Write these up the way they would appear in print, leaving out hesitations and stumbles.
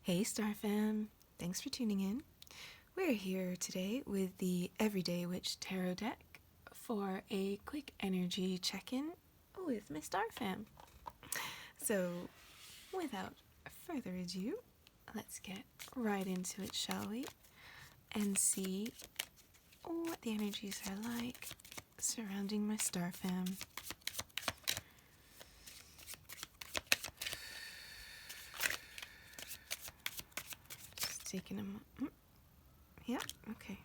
Hey Star Fam, thanks for tuning in. We're here today with the Everyday Witch Tarot deck for a quick energy check-in with my Star Fam. So, without further ado, let's get right into it, shall we? And see what the energies are like surrounding my Star Fam. Just taking a moment. Yeah, okay.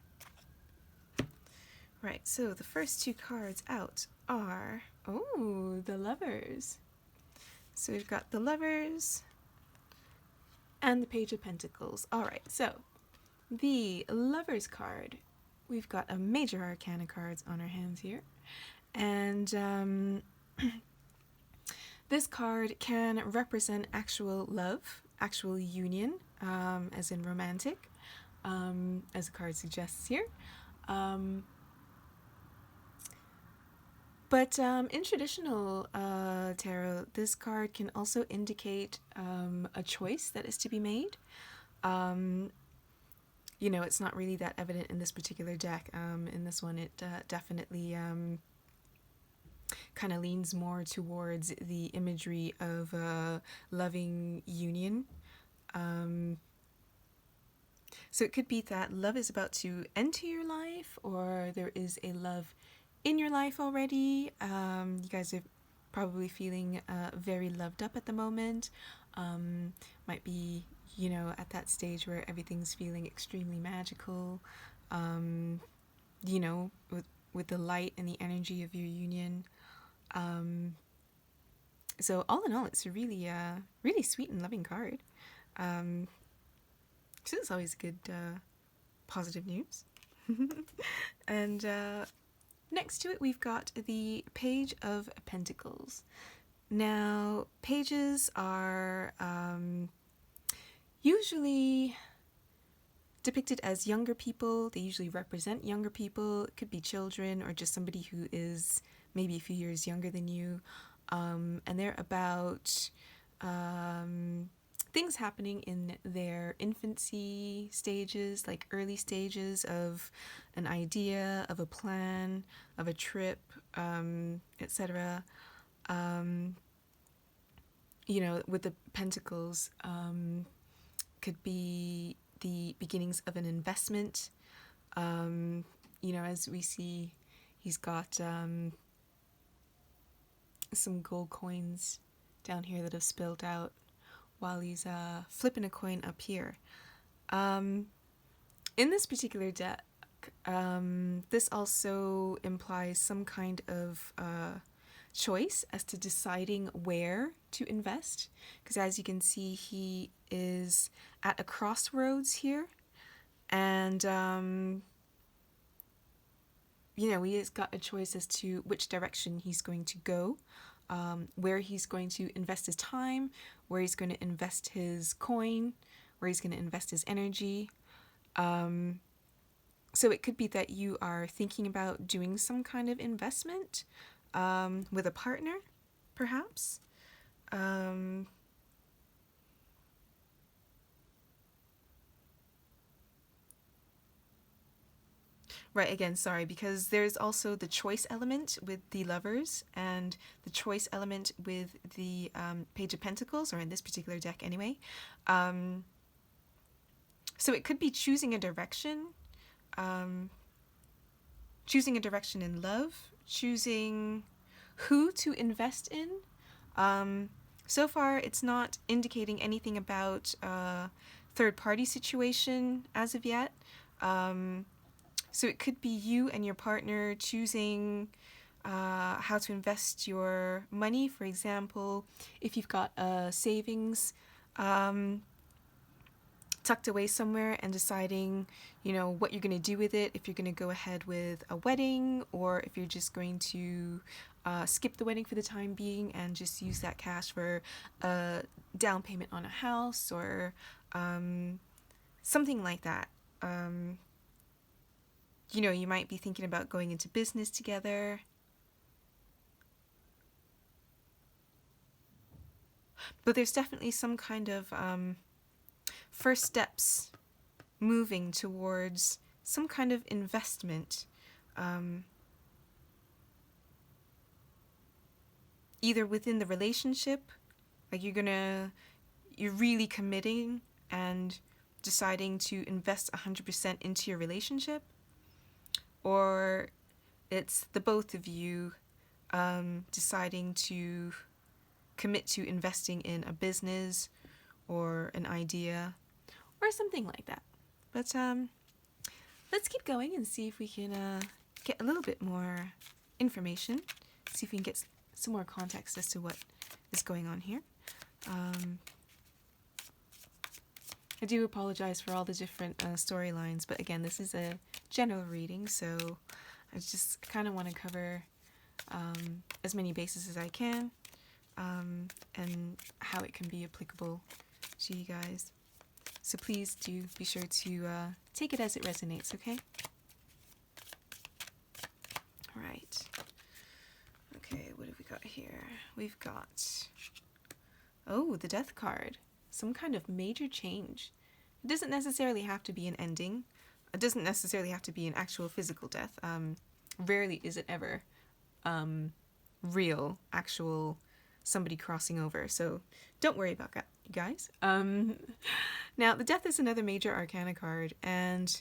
Right, so the first two cards out are, the Lovers. So we've got the Lovers and the Page of Pentacles. All right, so the Lovers card, we've got a major arcana cards on our hands here. And this card can represent actual love, actual union, as in romantic, as the card suggests here. But in traditional tarot, this card can also indicate a choice that is to be made. It's not really that evident in this particular deck. In this one, it definitely kind of leans more towards the imagery of a loving union. So it could be that love is about to enter your life, or there is a love in your life already. You guys are probably feeling very loved up at the moment. Might be, at that stage where everything's feeling extremely magical. With the light and the energy of your union. So all in all, it's a really, really sweet and loving card. So it's always good, positive news. And next to it, we've got the Page of Pentacles. Now, pages are usually depicted as younger people. They usually represent younger people. It could be children or just somebody who is maybe a few years younger than you. And they're about things happening in their infancy stages, like early stages of an idea, of a plan, of a trip, etc. With the pentacles, could be the beginnings of an investment. As we see, he's got some gold coins down here that have spilled out while he's flipping a coin up here. In this particular deck, this also implies some kind of choice as to deciding where to invest, because as you can see, he is at a crossroads here, and he's got a choice as to which direction he's going to go, where he's going to invest his time, where he's going to invest his coin, where he's going to invest his energy. So it could be that you are thinking about doing some kind of investment with a partner, perhaps. Right, again, sorry, because there's also the choice element with the Lovers and the choice element with the Page of Pentacles, or in this particular deck anyway. So it could be choosing a direction in love, choosing who to invest in. So far, it's not indicating anything about a third-party situation as of yet. So it could be you and your partner choosing how to invest your money. For example, if you've got a savings tucked away somewhere and deciding, what you're going to do with it, if you're going to go ahead with a wedding, or if you're just going to skip the wedding for the time being and just use that cash for a down payment on a house, or something like that. You might be thinking about going into business together. But there's definitely some kind of first steps moving towards some kind of investment, either within the relationship, like you're really committing and deciding to invest 100% into your relationship, or it's the both of you deciding to commit to investing in a business or an idea or something like that. But let's keep going and see if we can get a little bit more information, see if we can get some more context as to what is going on here. I do apologize for all the different storylines, but again, this is a general reading, so I just kind of want to cover as many bases as I can, and how it can be applicable to you guys. So please do be sure to take it as it resonates, okay? All right. Okay, what have we got here? We've got, oh, the Death card. Some kind of major change. It doesn't necessarily have to be an ending. It doesn't necessarily have to be an actual physical death. Rarely is it ever real, actual somebody crossing over. So don't worry about that, you guys. Now, the Death is another major arcana card, and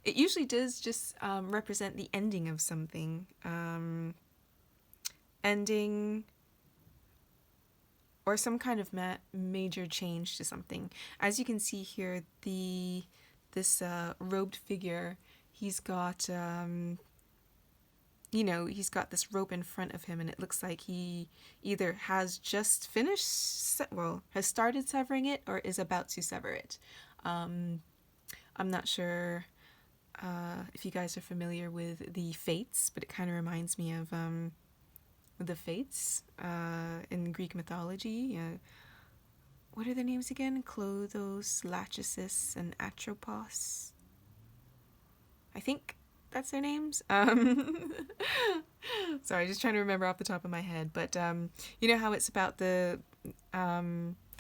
it usually does just represent the ending of something. Ending or some kind of major change to something. As you can see here, this robed figure, he's got he's got this rope in front of him, and it looks like he either has just has started severing it or is about to sever it. I'm not sure if you guys are familiar with the Fates, but it kind of reminds me of the Fates in Greek mythology. What are their names again? Clotho, Lachesis, and Atropos. I think that's their names. Sorry, just trying to remember off the top of my head. But you know how it's about the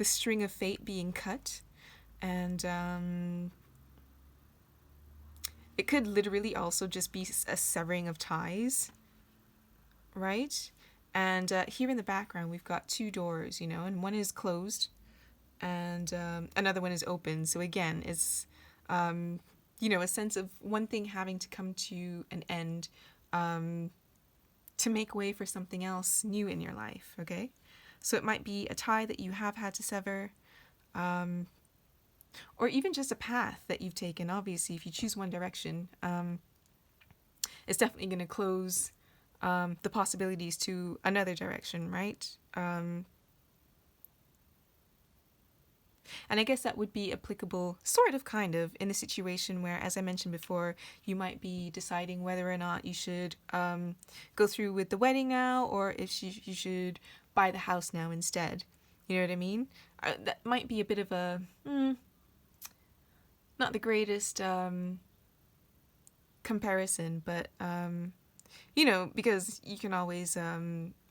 string of fate being cut, and it could literally also just be a severing of ties, right? And here in the background, we've got two doors, and one is closed, and another one is open. So again, it's a sense of one thing having to come to an end to make way for something else new in your life, okay? So it might be a tie that you have had to sever, or even just a path that you've taken. Obviously, if you choose one direction, it's definitely going to close the possibilities to another direction, right? And I guess that would be applicable, sort of, kind of, in a situation where, as I mentioned before, you might be deciding whether or not you should go through with the wedding now, or if you should buy the house now instead. You know what I mean? That might be a bit of a, not the greatest comparison, but, because you can always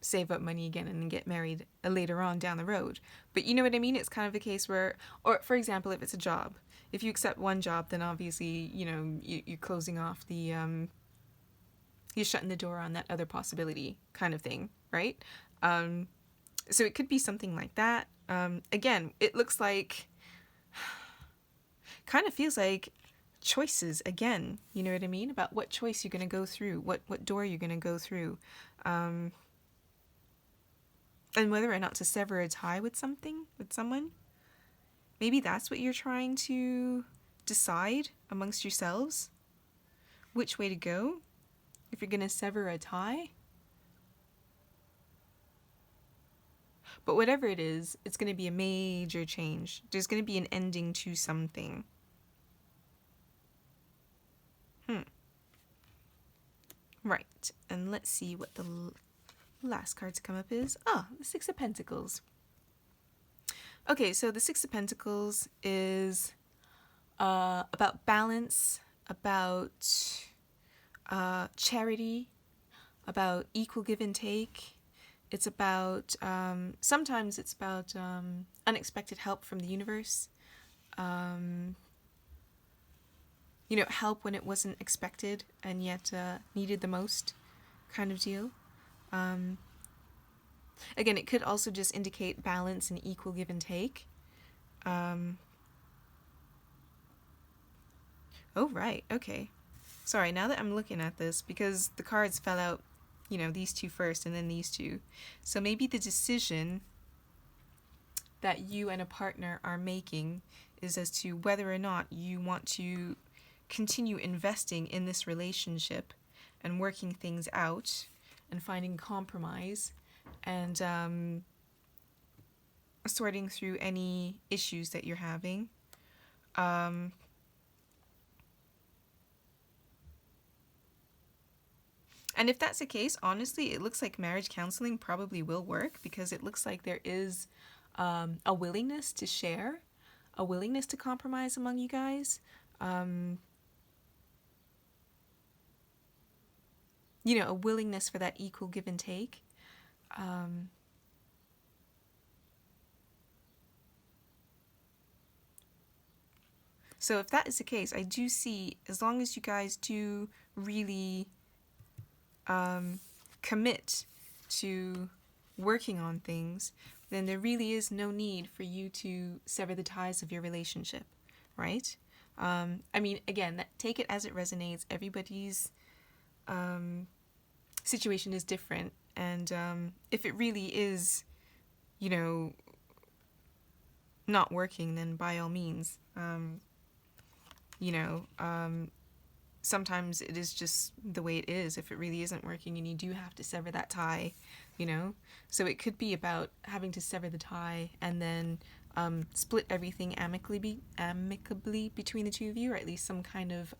save up money again and get married later on down the road. But you know what I mean? It's kind of a case where, or for example, if it's a job, if you accept one job, then obviously, you're closing off the, you're shutting the door on that other possibility kind of thing, right? So it could be something like that. Again, it looks like, kind of feels like choices again, you know what I mean? About what choice you're going to go through, what door you're going to go through. And whether or not to sever a tie with someone. Maybe that's what you're trying to decide amongst yourselves. Which way to go. If you're going to sever a tie. But whatever it is, it's going to be a major change. There's going to be an ending to something. Right. And let's see what the last card to come up is. The Six of Pentacles. Okay, so the Six of Pentacles is about balance, about charity, about equal give and take. It's about, sometimes it's about unexpected help from the universe. Um, help when it wasn't expected and yet needed the most, kind of deal. Um, Again, it could also just indicate balance and equal give and take. Um, oh, right, okay. Sorry, now that I'm looking at this, because the cards fell out, these two first and then these two. So maybe the decision that you and a partner are making is as to whether or not you want to continue investing in this relationship and working things out and finding compromise and sorting through any issues that you're having. And if that's the case, honestly, it looks like marriage counseling probably will work because it looks like there is a willingness to share, a willingness to compromise among you guys. A willingness for that equal give and take. So if that is the case, I do see, as long as you guys do really commit to working on things, then there really is no need for you to sever the ties of your relationship, right? Again, take it as it resonates. Everybody's situation is different, and if it really is, not working, then by all means, sometimes it is just the way it is if it really isn't working and you do have to sever that tie, So it could be about having to sever the tie and then split everything amicably between the two of you, or at least some kind of,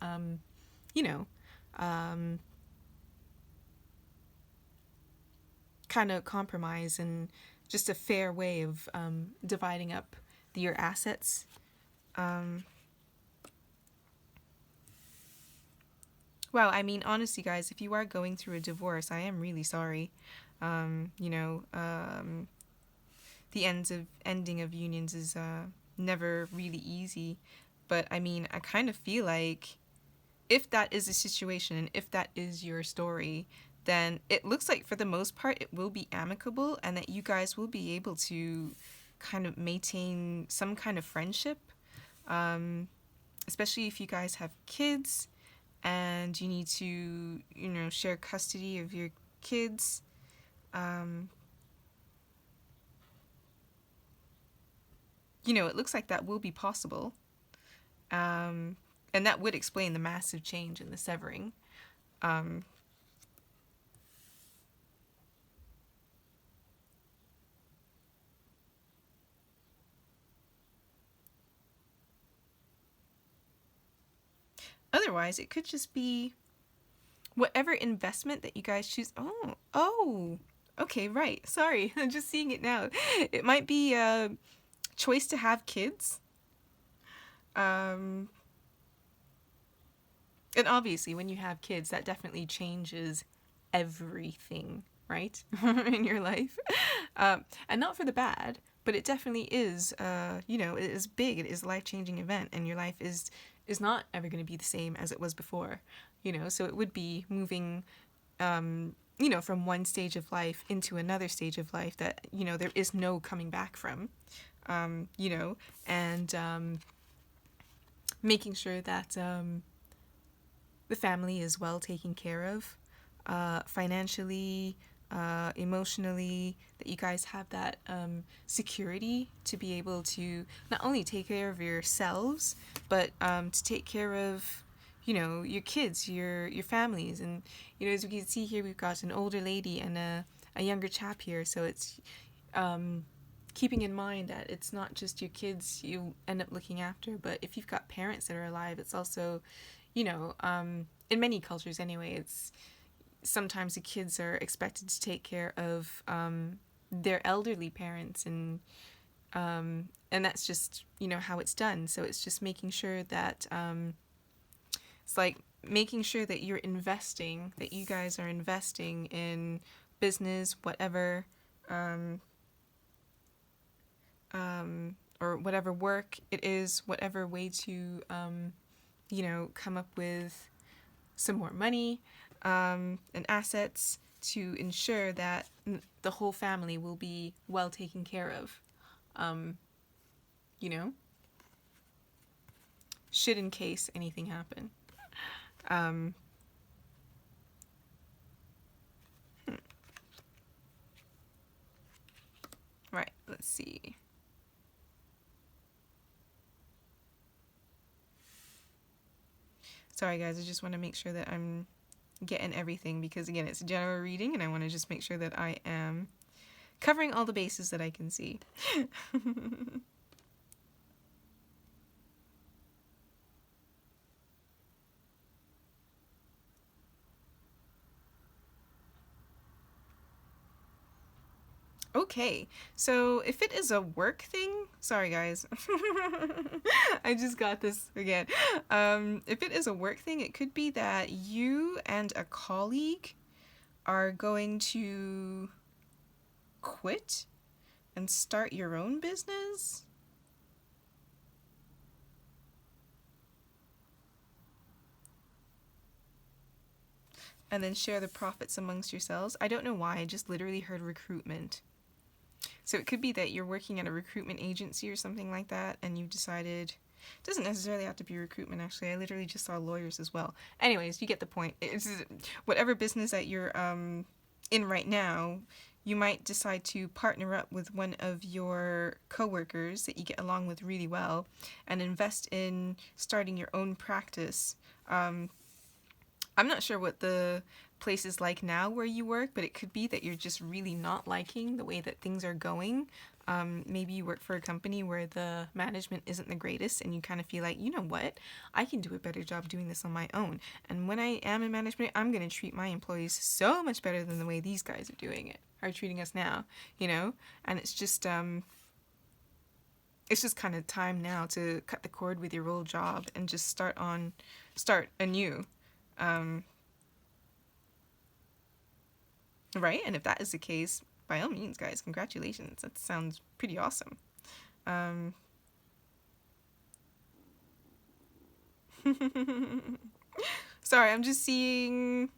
kind of compromise and just a fair way of dividing up your assets. Wow, honestly, guys, if you are going through a divorce, I am really sorry. The ending of unions is never really easy. But I kind of feel like if that is the situation and if that is your story, then it looks like for the most part it will be amicable and that you guys will be able to kind of maintain some kind of friendship, especially if you guys have kids and you need to, share custody of your kids. It looks like that will be possible. And that would explain the massive change in the severing. Otherwise, it could just be whatever investment that you guys choose. Oh, okay, right. Sorry, I'm just seeing it now. It might be a choice to have kids. And obviously, when you have kids, that definitely changes everything, right, in your life. And not for the bad, but it definitely is, it is big. It is a life-changing event, and your life is not ever going to be the same as it was before, so it would be moving, from one stage of life into another stage of life that, there is no coming back from, and making sure that the family is well taken care of, financially, emotionally, that you guys have that security to be able to not only take care of yourselves, but to take care of, your kids, your families. And, as we can see here, we've got an older lady and a younger chap here. So it's keeping in mind that it's not just your kids you end up looking after, but if you've got parents that are alive, it's also, in many cultures anyway, it's sometimes the kids are expected to take care of their elderly parents, and that's just, how it's done. So it's just making sure that it's like making sure that you're investing, that you guys are investing in business, whatever, um, or whatever work it is, whatever way to, come up with some more money and assets to ensure that the whole family will be well taken care of. Um, you know, should in case anything happen. Um, right, let's see. Sorry, guys, I just want to make sure that I'm getting everything because, again, it's a general reading and I want to just make sure that I am covering all the bases that I can see. Okay, so if it is a work thing, sorry guys, I just got this again. If it is a work thing, it could be that you and a colleague are going to quit and start your own business. And then share the profits amongst yourselves. I don't know why, I just literally heard recruitment. So it could be that you're working at a recruitment agency or something like that, and you've decided, it doesn't necessarily have to be recruitment actually, I literally just saw lawyers as well. Anyways, you get the point. It's whatever business that you're in right now, you might decide to partner up with one of your coworkers that you get along with really well and invest in starting your own practice. I'm not sure what the place is like now where you work, but it could be that you're just really not liking the way that things are going. Maybe you work for a company where the management isn't the greatest and you kind of feel like, you know what, I can do a better job doing this on my own. And when I am in management, I'm going to treat my employees so much better than the way these guys are doing it, are treating us now, And it's just kind of time now to cut the cord with your old job and just start anew. Right? And if that is the case, by all means, guys, congratulations. That sounds pretty awesome. Sorry, I'm just seeing...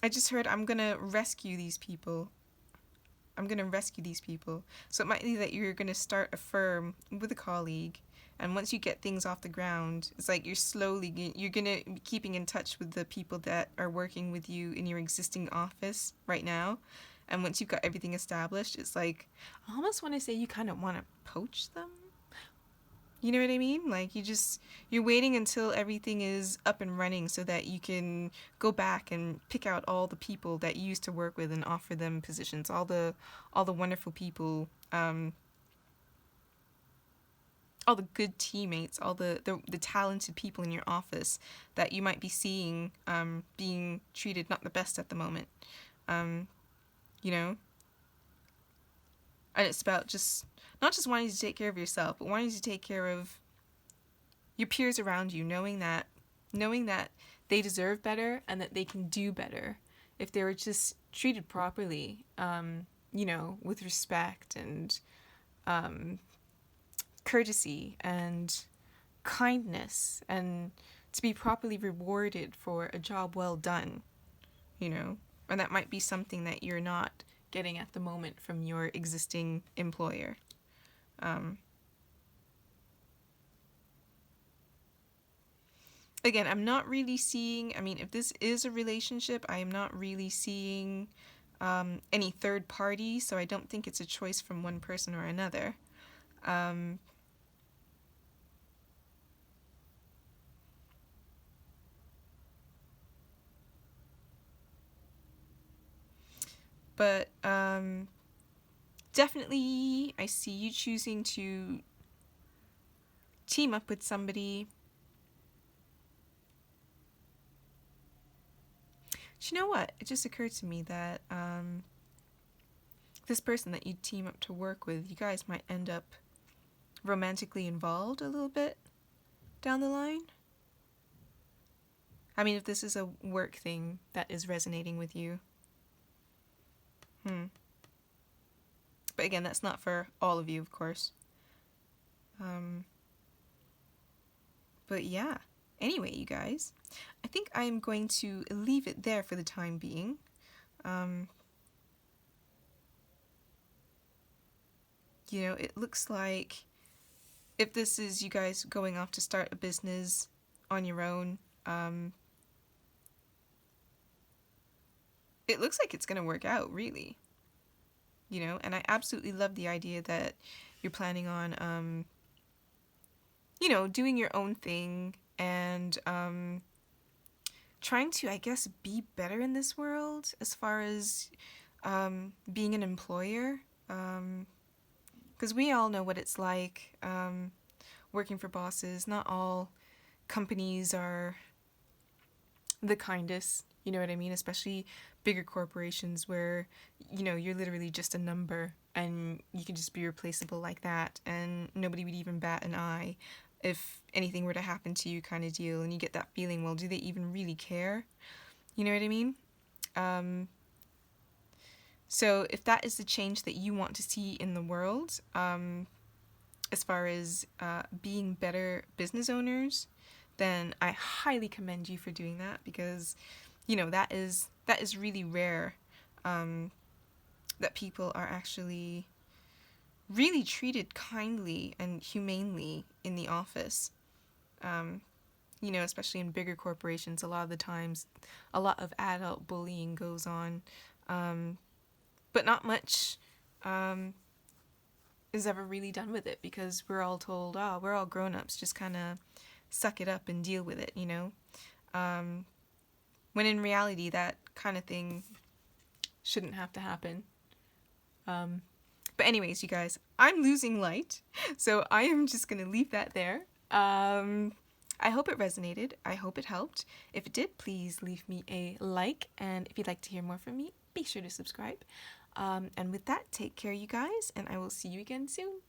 I just heard I'm gonna rescue these people. So it might be that you're gonna start a firm with a colleague, and once you get things off the ground, it's like you're gonna be keeping in touch with the people that are working with you in your existing office right now. And once you've got everything established, it's like, I almost want to say you kind of want to poach them. You know what I mean? Like you're waiting until everything is up and running so that you can go back and pick out all the people that you used to work with and offer them positions. All the wonderful people, all the good teammates, all the talented people in your office that you might be seeing being treated not the best at the moment. And it's about just not just wanting to take care of yourself, but wanting to take care of your peers around you, knowing that they deserve better and that they can do better if they were just treated properly, with respect and courtesy and kindness, and to be properly rewarded for a job well done, and that might be something that you're not getting at the moment from your existing employer. Again, I'm not really seeing, if this is a relationship, I am not really seeing any third party, so I don't think it's a choice from one person or another. But definitely I see you choosing to team up with somebody. But you know what? It just occurred to me that this person that you team up to work with, you guys might end up romantically involved a little bit down the line. If this is a work thing that is resonating with you. But again, that's not for all of you, of course. But yeah. Anyway, you guys, I think I'm going to leave it there for the time being. You know, it looks like if this is you guys going off to start a business on your own, it looks like it's going to work out, really. You know, and I absolutely love the idea that you're planning on, you know, doing your own thing and trying to, I guess, be better in this world as far as being an employer. Because we all know what it's like working for bosses. Not all companies are the kindest, you know what I mean? Especially bigger corporations where, you know, you're literally just a number and you can just be replaceable like that and nobody would even bat an eye if anything were to happen to you, kind of deal. And you get that feeling, well, do they even really care? You know what I mean? So if that is the change that you want to see in the world, as far as being better business owners, then I highly commend you for doing that, because, you know, that is really rare, that people are actually really treated kindly and humanely in the office. You know, especially in bigger corporations, a lot of the times, a lot of adult bullying goes on, but not much is ever really done with it, because we're all told, oh, we're all grown-ups, just kind of suck it up and deal with it, you know? When in reality, that kind of thing shouldn't have to happen. But anyways, you guys, I'm losing light, so I am just going to leave that there. I hope it resonated. I hope it helped. If it did, please leave me a like, and if you'd like to hear more from me, be sure to subscribe. And with that, take care, you guys, and I will see you again soon.